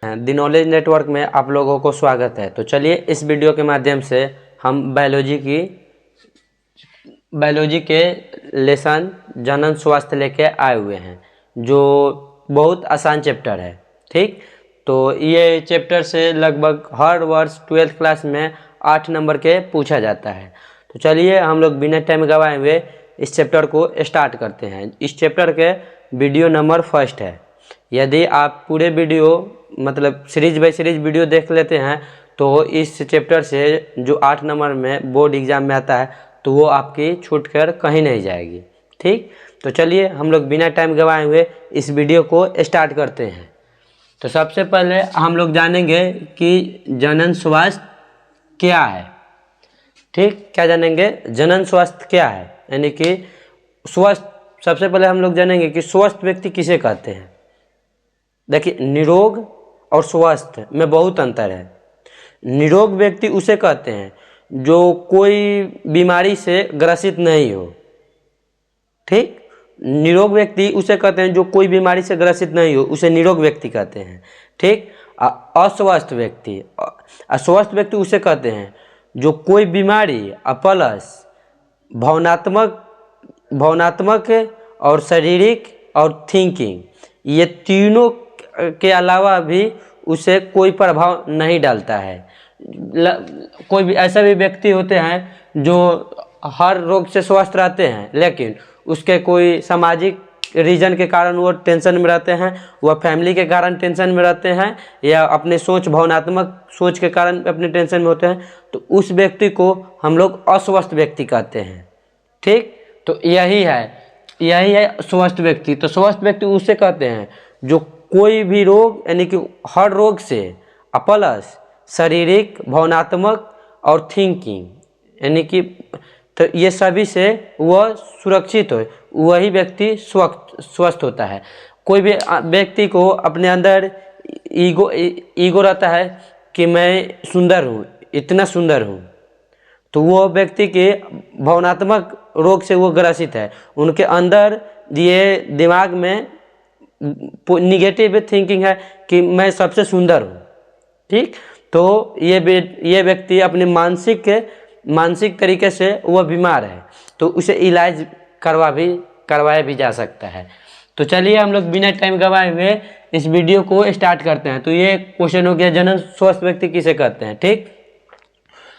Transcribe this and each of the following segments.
हैं the knowledge network में आप लोगों को स्वागत है। तो चलिए इस वीडियो के माध्यम से हम बायोलॉजी के लेसन जनन स्वास्थ्य लेके आए हुए हैं, जो बहुत आसान चैप्टर है। ठीक, तो ये चैप्टर से लगभग हर वर्ष 12th क्लास में 8 नंबर के पूछा जाता है। तो चलिए हम लोग बिना टाइम गवाए हुए इस चैप्टर को स्टार्ट करते हैं। इस चैप्टर के वीडियो नंबर 1 है। यदि आप पूरे वीडियो मतलब सीरीज बाय सीरीज वीडियो देख लेते हैं तो इस चैप्टर से जो 8 नंबर में बोर्ड एग्जाम में आता है तो वो आपकी छूट कर कहीं नहीं जाएगी। ठीक, तो चलिए हम लोग बिना टाइम गवाए हुए इस वीडियो को स्टार्ट करते हैं। तो सबसे पहले हम लोग जानेंगे कि जनन स्वास्थ्य क्या है। ठीक, क्या जानेंगे? जनन स्वास्थ्य क्या है, यानी कि स्वस्थ। सबसे पहले हम लोग जानेंगे कि स्वस्थ व्यक्ति किसे कहते हैं। देखिए, निरोग और स्वस्थ में बहुत अंतर है। निरोग व्यक्ति उसे कहते हैं जो कोई बीमारी से ग्रसित नहीं हो। ठीक, निरोग व्यक्ति उसे कहते हैं जो कोई बीमारी से ग्रसित नहीं हो, उसे निरोग व्यक्ति कहते हैं। ठीक, अस्वस्थ व्यक्ति उसे कहते हैं जो कोई बीमारी प्लस भावनात्मक और शारीरिक और थिंकिंग, ये तीनों के अलावा भी उसे कोई प्रभाव नहीं डालता है। कोई भी ऐसा भी व्यक्ति होते हैं जो हर रोग से स्वस्थ रहते हैं, लेकिन उसके कोई सामाजिक रीजन के कारण वो टेंशन में रहते हैं, वह फैमिली के कारण टेंशन में रहते हैं, या अपने भावनात्मक सोच के कारण अपने टेंशन में होते हैं, तो उस व्यक्ति को हम लोग अस्वस्थ व्यक्ति कहते हैं। ठीक, तो यही है स्वस्थ व्यक्ति। तो स्वस्थ व्यक्ति उसे कहते हैं जो कोई भी रोग यानी कि हर रोग से प्लस शारीरिक, भावनात्मक और थिंकिंग यानी कि तो ये सभी से वह सुरक्षित हो, वही व्यक्ति स्वस्थ होता है। कोई भी व्यक्ति को अपने अंदर ईगो रहता है कि मैं सुंदर हूँ, इतना सुंदर हूँ, तो वो व्यक्ति के भावनात्मक रोग से वो ग्रसित है। उनके अंदर ये दिमाग में निगेटिव थिंकिंग है कि मैं सबसे सुंदर हूँ। ठीक, तो ये व्यक्ति अपने मानसिक तरीके से वह बीमार है, तो उसे इलाज करवाया भी जा सकता है। तो चलिए हम लोग बिना टाइम गवाए हुए इस वीडियो को स्टार्ट करते हैं। तो ये क्वेश्चन हो गया, जनन स्वस्थ व्यक्ति किसे कहते हैं। ठीक,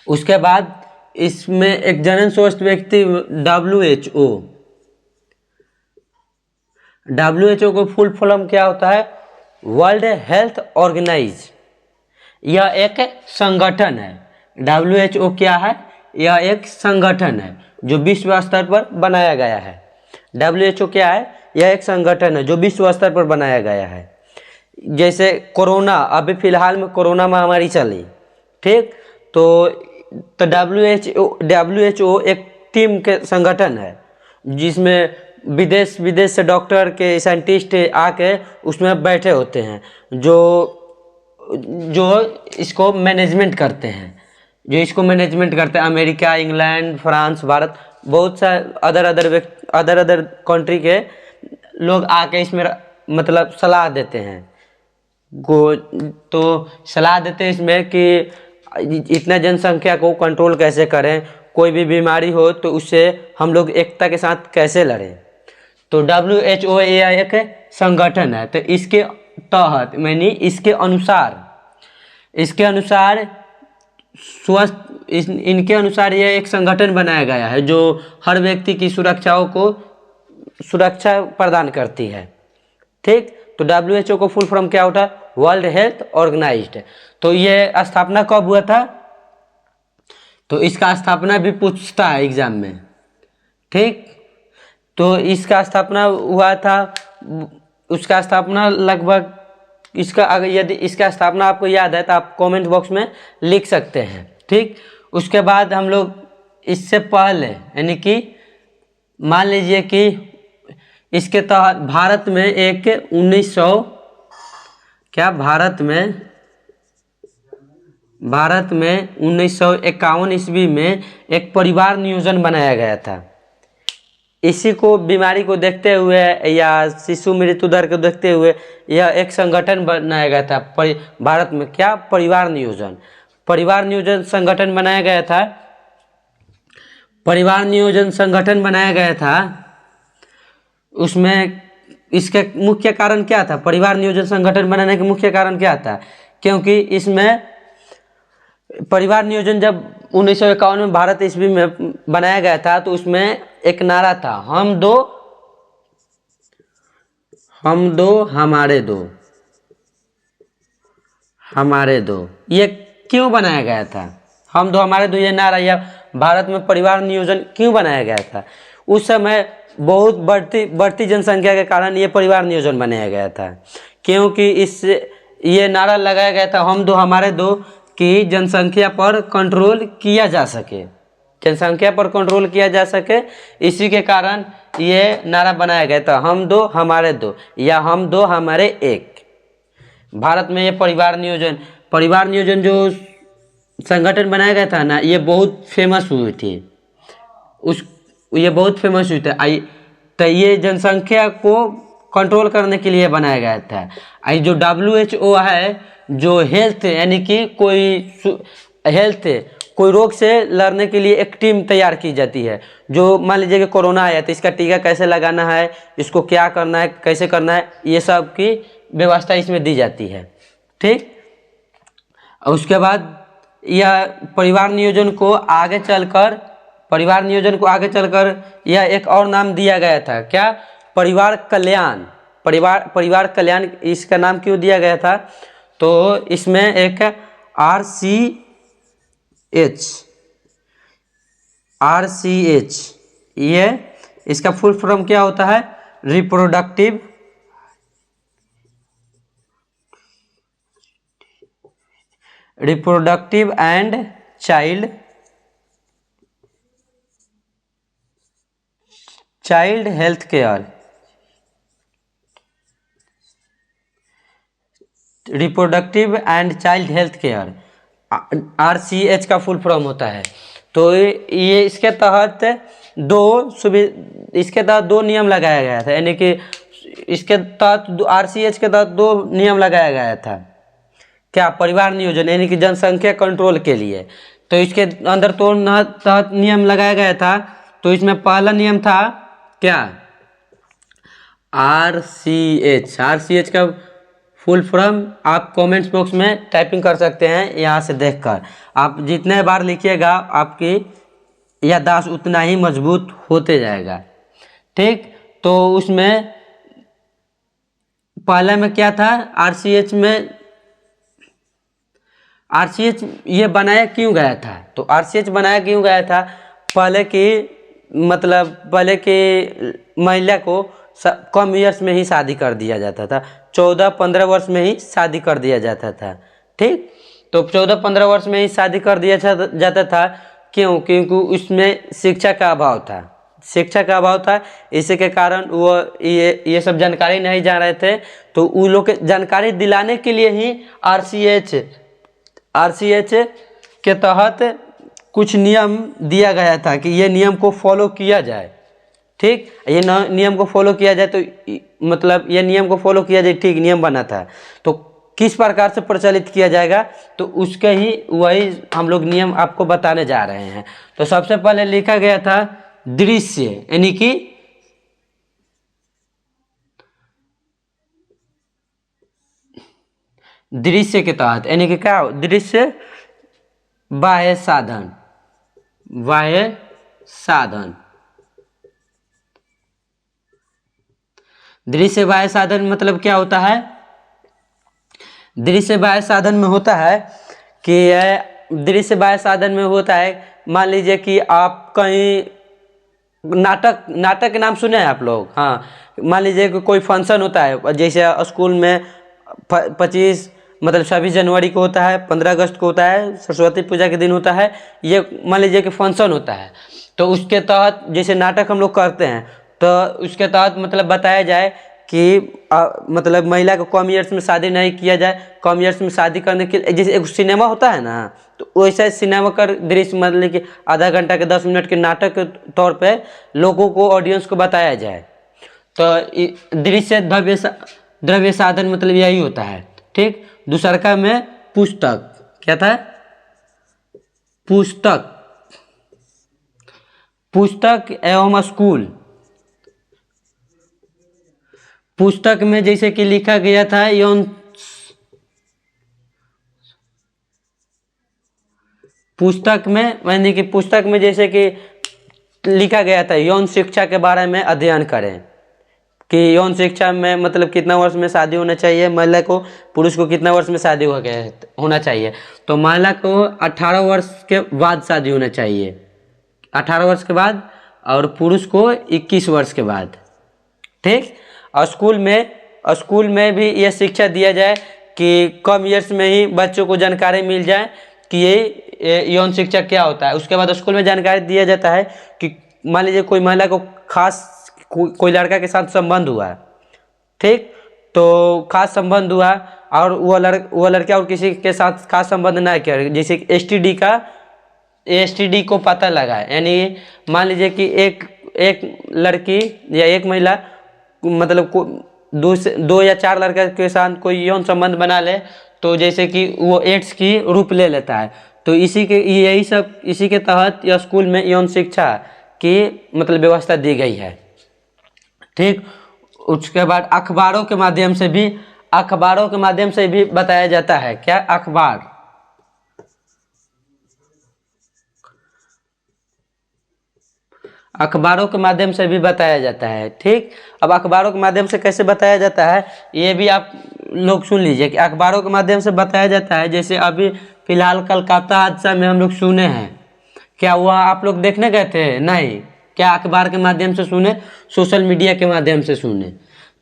उसके बाद इसमें एक जनन स्वस्थ व्यक्ति WHO को फुल फॉर्म क्या होता है? World health organise. यह एक संगठन है। WHO क्या है? यह एक संगठन है जो विश्व स्तर पर बनाया गया है। WHO क्या है? यह एक संगठन है जो विश्व स्तर पर बनाया गया है। जैसे कोरोना, अभी फिलहाल में कोरोना महामारी चली। ठीक, तो WHO एक टीम के संगठन है जिसमें विदेश से डॉक्टर के साइंटिस्ट आके उसमें बैठे होते हैं, जो इसको मैनेजमेंट करते हैं। अमेरिका, इंग्लैंड, फ्रांस, भारत, बहुत सा अदर कंट्री के लोग आके इसमें मतलब सलाह देते हैं। तो सलाह देते हैं इसमें कि इतना जनसंख्या को कंट्रोल कैसे करें, कोई भी बीमारी हो तो उससे हम लोग एकता के साथ कैसे लड़ें। तो WHO एक संगठन है। तो इसके तहत इसके अनुसार इनके अनुसार यह एक संगठन बनाया गया है जो हर व्यक्ति की सुरक्षा प्रदान करती है। ठीक, तो WHO को फुल फॉर्म क्या होता है? World health organised. तो ये स्थापना कब हुआ था? तो इसका स्थापना भी पूछता है एग्जाम में। ठीक, तो इसका स्थापना हुआ था, उसका स्थापना लगभग यदि इसका स्थापना आपको याद है तो आप कमेंट बॉक्स में लिख सकते हैं। ठीक, उसके बाद हम लोग इससे पहले यानी कि मान लीजिए कि इसके तहत भारत में 1951 ईस्वी में एक परिवार नियोजन बनाया गया था। इसी को बीमारी को देखते हुए या शिशु मृत्यु दर को देखते हुए यह एक संगठन बनाया गया था भारत में, क्या, परिवार नियोजन संगठन बनाया गया था। परिवार नियोजन संगठन बनाया गया था। उसमें इसके मुख्य कारण क्या था? परिवार नियोजन संगठन बनाने का मुख्य कारण क्या था? क्योंकि इसमें परिवार नियोजन जब 1951 में भारत ईस्वी में बनाया गया था तो उसमें एक नारा था, हम दो हमारे दो। ये क्यों बनाया गया था? हम दो हमारे दो, ये नारा या भारत में परिवार नियोजन क्यों बनाया गया था? उस समय बहुत बढ़ती जनसंख्या के कारण ये परिवार नियोजन बनाया गया था, क्योंकि इससे ये नारा लगाया गया था, हम दो हमारे दो, कि जनसंख्या पर कंट्रोल किया जा सके। इसी के कारण ये नारा बनाया गया था, हम दो हमारे दो या हम दो हमारे एक। भारत में ये परिवार नियोजन जो संगठन बनाया गया था ना, ये बहुत फेमस हुई थी। ये बहुत फेमस हुई थी। तो ये जनसंख्या को कंट्रोल करने के लिए बनाया गया था। जो WHO है, जो हेल्थ यानी कि कोई रोग से लड़ने के लिए एक टीम तैयार की जाती है। जो मान लीजिए कि कोरोना आया तो इसका टीका कैसे लगाना है, इसको क्या करना है, कैसे करना है, ये सब की व्यवस्था इसमें दी जाती है। ठीक। उसके बाद यह परिवार नियोजन को आगे चलकर यह एक और नाम दिया गया था, क्या? परिवार कल्याण। इसका नाम क्यों दिया गया था? तो इसमें एक RCH ये इसका फुल फॉर्म क्या होता है? Reproductive and child health care. Reproductive and child health care, RCH का फुल फॉर्म होता है। तो ये इसके तहत दो नियम लगाया गया था, यानी कि इसके तहत RCH के तहत 2 नियम लगाया गया था। क्या? परिवार नियोजन यानी कि जनसंख्या कंट्रोल के लिए। तो इसके अंदर तहत नियम लगाया गया था। तो इसमें पहला नियम था क्या? RCH का फुल फॉर्म आप कमेंट्स बॉक्स में टाइपिंग कर सकते हैं, यहाँ से देखकर। आप जितने बार लिखिएगा आपकी याददाश्त उतना ही मजबूत होते जाएगा। ठीक। तो उसमें पहले में क्या था? RCH ये बनाया क्यों गया था? तो RCH बनाया क्यों गया था? पहले की महिला को कम ईयर्स में ही शादी कर दिया जाता था। 14-15 वर्ष में ही शादी कर दिया जाता था। ठीक। तो 14-15 वर्ष में ही शादी कर दिया जाता था। क्यों? क्योंकि उसमें शिक्षा का अभाव था। इसी के कारण वो ये सब जानकारी नहीं जान रहे थे। तो उन लोग के जानकारी दिलाने के लिए ही RCH के तहत कुछ नियम दिया गया था कि ये नियम को फॉलो किया जाए। ठीक। ये नियम को फॉलो किया जाए तो ये नियम को फॉलो किया जाए, ठीक, नियम बना था। तो किस प्रकार से प्रचलित किया जाएगा, तो उसके ही वही हम लोग नियम आपको बताने जा रहे हैं। तो सबसे पहले लिखा गया था दृश्य, यानी कि दृश्य के तहत, यानी कि क्या? दृश्य बाह्य साधन। दृश्य बाह्य साधन मतलब क्या होता है? दृश्य बाह्य साधन में होता है मान लीजिए कि आप कहीं नाटक के नाम सुने हैं आप लोग? हाँ। मान लीजिए कि कोई फंक्शन होता है, जैसे स्कूल में 26 जनवरी को होता है, 15 अगस्त को होता है, सरस्वती पूजा के दिन होता है। ये मान लीजिए कि फंक्शन होता है। तो उसके तहत जैसे नाटक हम लोग करते हैं, तो उसके तहत बताया जाए कि मतलब महिला को कम ईयर्स में शादी नहीं किया जाए। कम ईयर्स में शादी करने के जैसे एक सिनेमा होता है ना, तो वैसा सिनेमा का दृश्य मतलब कि आधा घंटा के 10 मिनट के नाटक के तौर पे लोगों को, ऑडियंस को बताया जाए। तो दृश्य द्रव्य साधन मतलब यही होता है। ठीक। दूसरका में पुस्तक, क्या था? पुस्तक, पुस्तक एवं स्कूल। पुस्तक में जैसे कि लिखा गया था यौन, पुस्तक में यानी कि पुस्तक में जैसे कि लिखा गया था यौन शिक्षा के बारे में अध्ययन करें कि यौन शिक्षा में मतलब कितना वर्ष में शादी होना चाहिए महिला को, पुरुष को कितना वर्ष में शादी होना चाहिए। तो महिला को 18 वर्ष के बाद शादी होना चाहिए, 18 वर्ष के बाद, और पुरुष को 21 वर्ष के बाद। ठीक। और स्कूल में भी यह शिक्षा दिया जाए कि कम ईयर्स में ही बच्चों को जानकारी मिल जाए कि ये यौन शिक्षा क्या होता है। उसके बाद स्कूल में जानकारी दिया जाता है कि मान लीजिए कोई महिला को खास कोई लड़का के साथ संबंध हुआ, ठीक, तो खास संबंध हुआ और वो लड़का और किसी के साथ खास संबंध ना किया, जैसे एसटीडी को पता लगा, यानी मान लीजिए कि एक लड़की या एक महिला मतलब दो या चार लड़के के साथ कोई यौन संबंध बना ले, तो जैसे कि वो एड्स की रूप ले लेता है। तो इसी के तहत यह स्कूल में यौन शिक्षा की मतलब व्यवस्था दी गई है। ठीक। उसके बाद अखबारों के माध्यम से भी बताया जाता है। क्या? अखबारों के माध्यम से भी बताया जाता है। ठीक। अब अखबारों के माध्यम से कैसे बताया जाता है ये भी आप लोग सुन लीजिए कि अखबारों के माध्यम से बताया जाता है। जैसे अभी फिलहाल कलकत्ता हादसा में हम लोग सुने हैं, क्या वह आप लोग देखने गए थे? नहीं। क्या अखबार के माध्यम से सुने? सोशल मीडिया के माध्यम से सुने।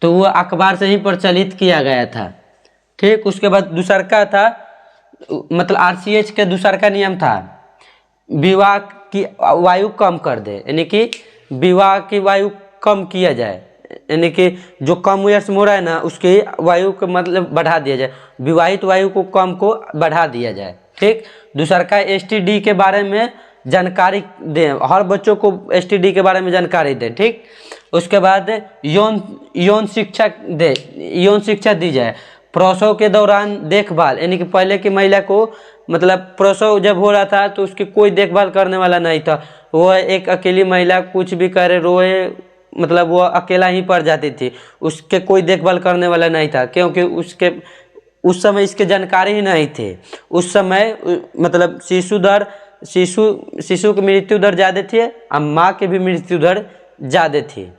तो वो अखबार से ही प्रचलित किया गया था। ठीक। उसके बाद दूसरका था मतलब आरसीएच के दूसरका नियम था विवाह की वायु कम कर दे, यानी कि विवाह की वायु कम किया जाए, यानी कि जो कम ईयर्स में हो रहा है ना उसकी वायु को मतलब बढ़ा दिया जाए, विवाहित वायु को कम को बढ़ा दिया जाए। ठीक। दूसरका एसटीडी के बारे में जानकारी दें, हर बच्चों को एसटीडी के बारे में जानकारी दें। ठीक। उसके बाद यौन शिक्षा दी जाए। प्रसव के दौरान देखभाल, यानी कि पहले की महिला को मतलब प्रसव जब हो रहा था तो उसकी कोई देखभाल करने वाला नहीं था, वो एक अकेली महिला कुछ भी करे रोए मतलब वो अकेला ही पड़ जाती थी, उसके कोई देखभाल करने वाला नहीं था, क्योंकि उस समय इसके जानकारी ही नहीं थे। उस समय मतलब शिशु की मृत्यु दर ज़्यादा थी और माँ की भी मृत्यु दर ज़्यादा थी।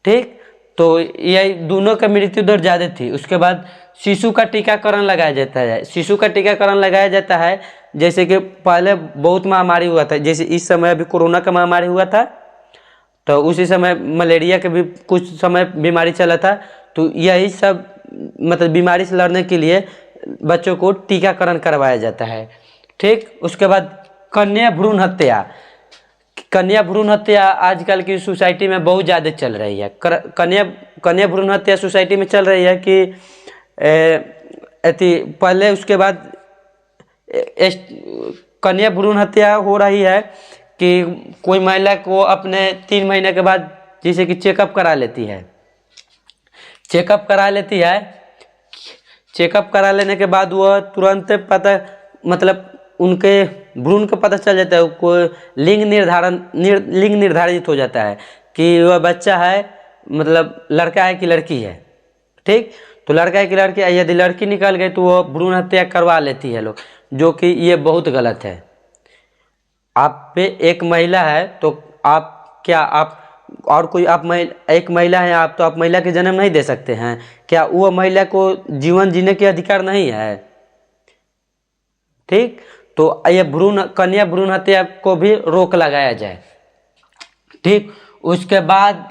ठीक। तो ये दोनों का मृत्यु दर ज़्यादा थी। उसके बाद शिशु का टीकाकरण लगाया जाता है। जैसे कि पहले बहुत महामारी हुआ था, जैसे इस समय अभी कोरोना का महामारी हुआ था, तो उसी समय मलेरिया के भी कुछ समय बीमारी चला था। तो यही सब मतलब बीमारी से लड़ने के लिए बच्चों को टीकाकरण करवाया जाता है। ठीक। उसके बाद कन्या भ्रूण हत्या आजकल की सोसाइटी में बहुत ज़्यादा चल रही है। कन्या भ्रूण हत्या सोसाइटी में चल रही है कि पहले उसके बाद कन्या भ्रूण हत्या हो रही है कि कोई महिला को अपने 3 महीने के बाद जैसे कि चेकअप करा लेती है। चेकअप करा लेने के बाद वह तुरंत पता मतलब उनके भ्रूण का पता चल जाता है, कोई लिंग निर्धारित हो जाता है कि वह बच्चा है मतलब लड़का है कि लड़की है। ठीक। तो लड़का है कि लड़की है, यदि लड़की निकल गई तो वह भ्रूण हत्या करवा लेती है लोग, जो कि ये बहुत गलत है। आप पे एक महिला है तो एक महिला है आप, तो आप महिला के जन्म नहीं दे सकते हैं? क्या वो महिला को जीवन जीने के अधिकार नहीं है? ठीक। तो ये कन्या भ्रूण हत्या को भी रोक लगाया जाए। ठीक। उसके बाद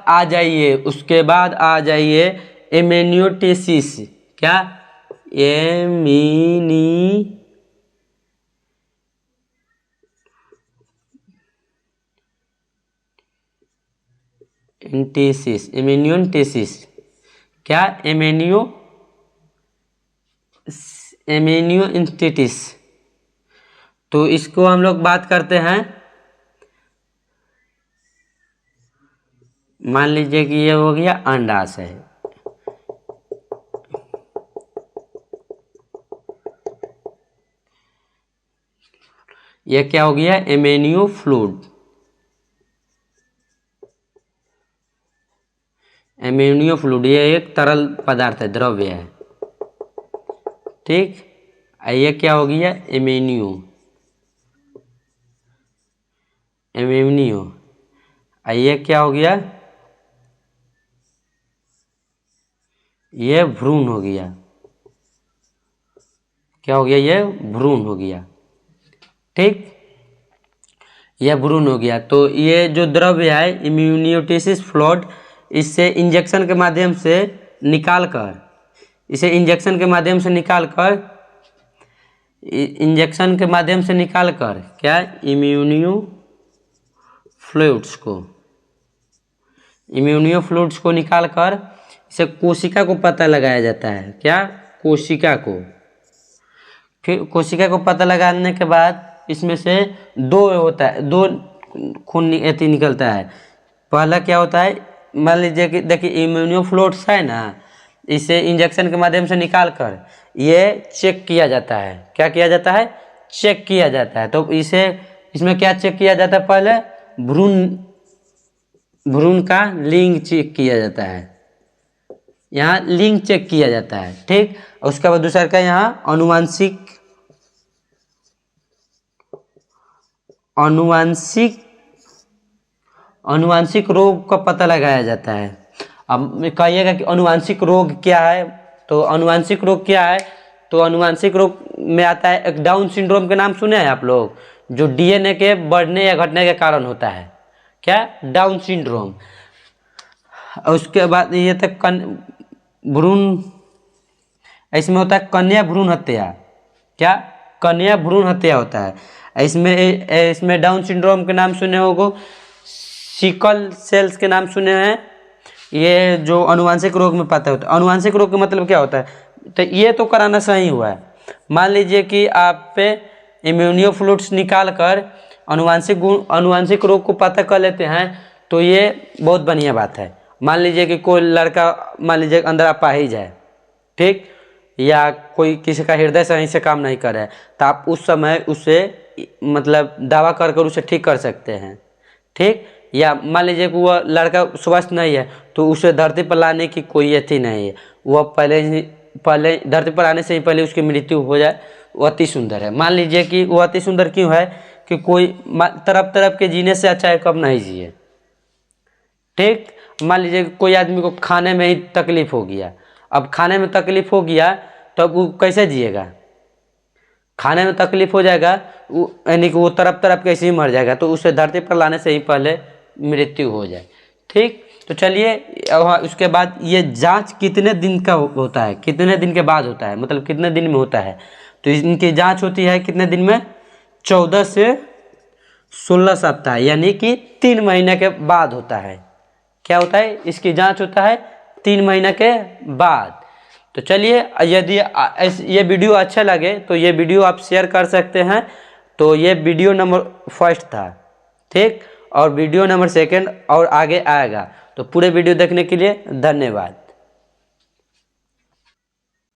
आ जाइए एमेनियोटेसिस। क्या? एमेनियोटेसिस क्या, एमेनियो इंस्टिटिस। तो इसको हम लोग बात करते हैं, मान लीजिए कि ये हो गया अंडाशय, ये क्या हो गया, एमेनियो फ्लूइड। एमेनियो फ्लूइड ये एक तरल पदार्थ है, द्रव्य है, ठीक। ये क्या हो गया, एमेनियो, एमेनियो। ये क्या हो गया, ये भ्रूण हो गया, क्या हो गया, ये भ्रूण हो गया, ठीक, यह भ्रूण हो गया। तो ये जो द्रव्य है इम्यूनियोटेसिस फ्लूइड, इससे इंजेक्शन के माध्यम से निकाल कर, इसे इंजेक्शन के माध्यम से निकाल कर, इंजेक्शन के माध्यम से निकाल कर क्या, इम्यूनियो फ्लूइड्स को, इम्यूनियो फ्लूइड्स को निकाल कर इसे कोशिका को पता लगाया जाता है, क्या, कोशिका को। फिर कोशिका को पता लगाने के बाद इसमें से दो होता है, दो खून निकलता है। पहला क्या होता है, मान लीजिए कि देखिए इम्यूनियो फ्लूइड्स है ना, इसे इंजेक्शन के माध्यम से निकाल कर ये चेक किया जाता है, क्या किया जाता है, चेक किया जाता है। तो इसे इसमें क्या चेक किया जाता है, पहले भ्रूण का लिंग चेक किया जाता है, यहाँ लिंग चेक किया जाता है, ठीक। उसके बाद दूसरा का यहाँ अनुवांशिक रोग का पता लगाया जाता है। अब कहिएगा कि अनुवांशिक रोग क्या है, तो अनुवांशिक रोग क्या है, तो अनुवांशिक रोग में आता है एक डाउन सिंड्रोम के नाम सुने हैं आप लोग, जो डीएनए के बढ़ने या घटने के कारण होता है, क्या, डाउन सिंड्रोम। उसके बाद ये तक भ्रूण, इसमें होता है कन्या भ्रूण हत्या, क्या, कन्या भ्रूण हत्या होता है। इसमें डाउन सिंड्रोम के नाम सुने होगो, सिकल सेल्स के नाम सुने हैं, ये जो अनुवांशिक रोग में पाता होता है। अनुवांशिक रोग का मतलब क्या होता है, तो ये तो कराना सही हुआ है। मान लीजिए कि आप पे इम्यूनियो फ्लूइड्स निकाल कर अनुवांशिक रोग को पता कर लेते हैं, तो ये बहुत बढ़िया बात है। मान लीजिए कि कोई लड़का, मान लीजिए अंदर अपाहिज है, ठीक, या कोई किसी का हृदय सही से काम नहीं कर रहा है, तो आप उस समय उसे मतलब दावा कर कर उसे ठीक कर सकते हैं, ठीक। या मान लीजिए कि वह लड़का स्वस्थ नहीं है, तो उसे धरती पर लाने की कोई अथी नहीं है, वह पहले धरती पर आने से ही पहले उसकी मृत्यु हो जाए, वो अति सुंदर है। मान लीजिए कि वो अति सुंदर क्यों है, कि कोई तरफ तरफ के जीने से अच्छा है कब नहीं जिए, ठीक। मान लीजिए कोई आदमी को खाने में ही तकलीफ हो गया, अब खाने में तकलीफ हो गया तो अब वो कैसे जिएगा, खाने में तकलीफ हो जाएगा, यानी कि वो तरफ तरफ कैसे ही मर जाएगा, तो उसे धरती पर लाने से ही पहले मृत्यु हो जाए, ठीक। तो चलिए उसके बाद ये जांच कितने दिन का होता है, कितने दिन के बाद होता है, मतलब कितने दिन में होता है, तो इनकी जांच होती है कितने दिन में, 14 से 16 सप्ताह, यानी कि 3 महीने के बाद होता है। क्या होता है, इसकी जांच होता है 3 महीने के बाद। तो चलिए, यदि ये वीडियो अच्छा लगे तो ये वीडियो आप शेयर कर सकते हैं। तो ये वीडियो नंबर 1 था, ठीक, और वीडियो नंबर 2 और आगे आएगा। तो पूरे वीडियो देखने के लिए धन्यवाद।